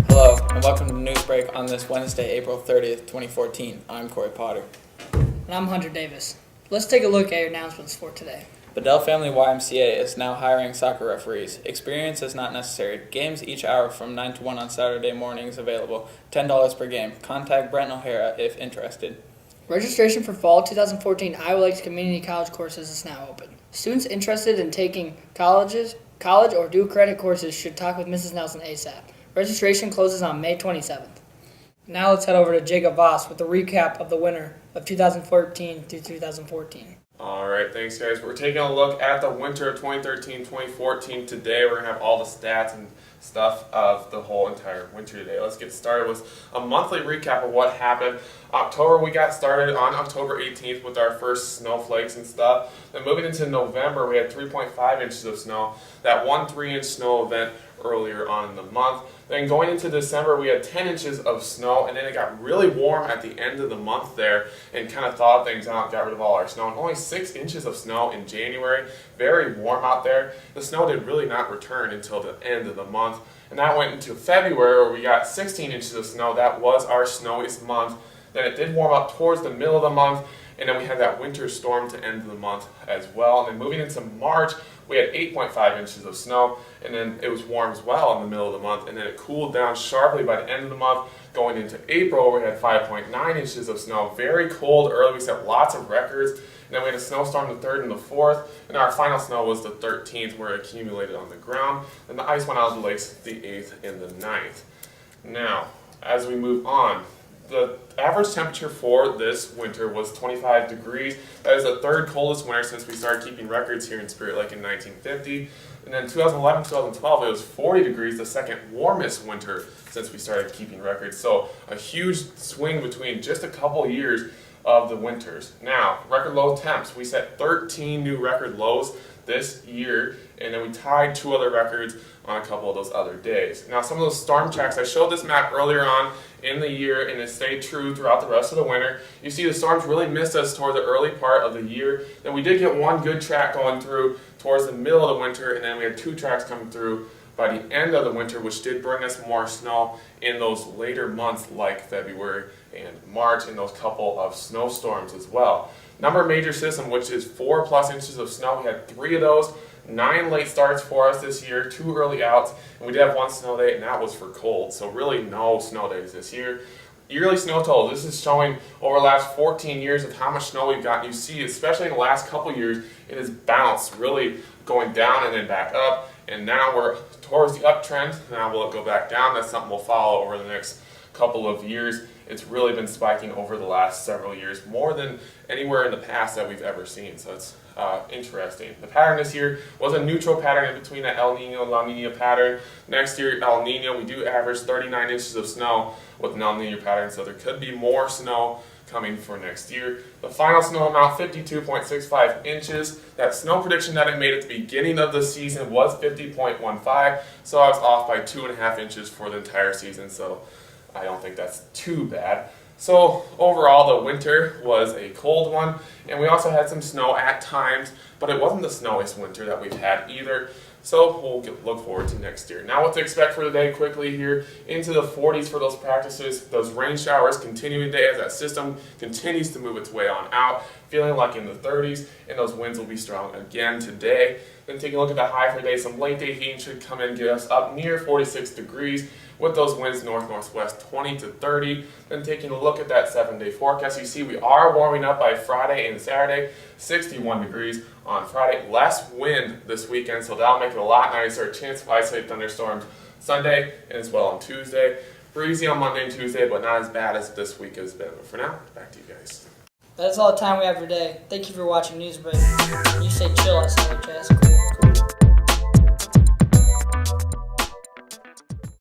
Hello, and welcome to Newsbreak on this Wednesday, April 30th, 2014. I'm Corey Potter. And I'm Hunter Davis. Let's take a look at your announcements for today. Bedell Family YMCA is now hiring soccer referees. Experience is not necessary. Games each hour from 9 to 1 on Saturday mornings available. $10 per game. Contact Brent O'Hara if interested. Registration for fall 2014 Iowa Lakes Community College courses is now open. Students interested in taking college or due credit courses should talk with Mrs. Nelson ASAP. Registration closes on May 27th. Now let's head over to Jacob Voss with a recap of the winter of 2014 through 2014. All right, thanks guys. We're taking a look at the winter of 2013-2014 today. We're going to have all the stats and stuff of the whole entire winter today. Let's get started with a monthly recap of what happened. October, we got started on October 18th with our first snowflakes and stuff. Then moving into November, we had 3.5 inches of snow. That one 3-inch snow event earlier on in the month. Then going into December, we had 10 inches of snow, and then it got really warm at the end of the month there and kind of thawed things out, got rid of all our snow. And only 6 inches of snow in January. Very warm out there. The snow did really not return until the end of the month. And that went into February where we got 16 inches of snow. That was our snowiest month. Then it did warm up towards the middle of the month, and then we had that winter storm to end the month as well. And then moving into March, we had 8.5 inches of snow, and then it was warm as well in the middle of the month, and then it cooled down sharply by the end of the month. Going into April, we had 5.9 inches of snow. Very cold early. We set lots of records. And then we had a snowstorm the 3rd and the 4th, and our final snow was the 13th where it accumulated on the ground. And the ice went out of the lakes the 8th and the 9th. Now, as we move on, the average temperature for this winter was 25 degrees. That is the 3rd coldest winter since we started keeping records here in Spirit Lake in 1950. And then 2011, 2012, it was 40 degrees, the 2nd warmest winter since we started keeping records. So a huge swing between just a couple years of the winters. Now, record low temps. We set 13 new record lows this year, and then we tied 2 other records on a couple of those other days. Now, some of those storm tracks, I showed this map earlier on in the year, and it stayed true throughout the rest of the winter. You see the storms really missed us toward the early part of the year. Then we did get one good track going through towards the middle of the winter, and then we had 2 tracks coming through by the end of the winter, which did bring us more snow in those later months like February and March, and those couple of snowstorms as well. Number major system, which is 4+ inches of snow. We had 3 of those. 9 late starts for us this year, 2 early outs, and we did have 1 snow day, and that was for cold. So really no snow days this year. Yearly snow total. This is showing over the last 14 years of how much snow we've gotten. You see, especially in the last couple years, it has bounced, really going down and then back up. And now we're towards the uptrend. Now will it go back down? That's something we'll follow over the next couple of years. It's really been spiking over the last several years, more than anywhere in the past that we've ever seen. So it's interesting. The pattern this year was a neutral pattern in between the El Nino and La Nina pattern. Next year, El Nino, we do average 39 inches of snow with an El Nino pattern, so there could be more snow coming for next year. The final snow amount, 52.65 inches. That snow prediction that I made at the beginning of the season was 50.15, so I was off by 2.5 inches for the entire season, so I don't think that's too bad. So overall, the winter was a cold one, and we also had some snow at times, but it wasn't the snowiest winter that we've had either. So we'll look forward to next year. Now what to expect for today quickly here. Into the 40s for those practices. Those rain showers continuing today as that system continues to move its way on out. Feeling like in the 30s, and those winds will be strong again today. Then taking a look at the high for today, some late day heating should come in and get us up near 46 degrees with those winds north-northwest 20 to 30. Then taking a look at that 7-day forecast, you see we are warming up by Friday and Saturday, 61 degrees on Friday. Less wind this weekend, so that'll make it a lot nicer. Chance of isolated thunderstorms Sunday and as well on Tuesday. Breezy on Monday and Tuesday, but not as bad as this week has been. But for now, back to you guys. That is all the time we have for today. Thank you for watching Newsbreak. You say chill, I say, cool.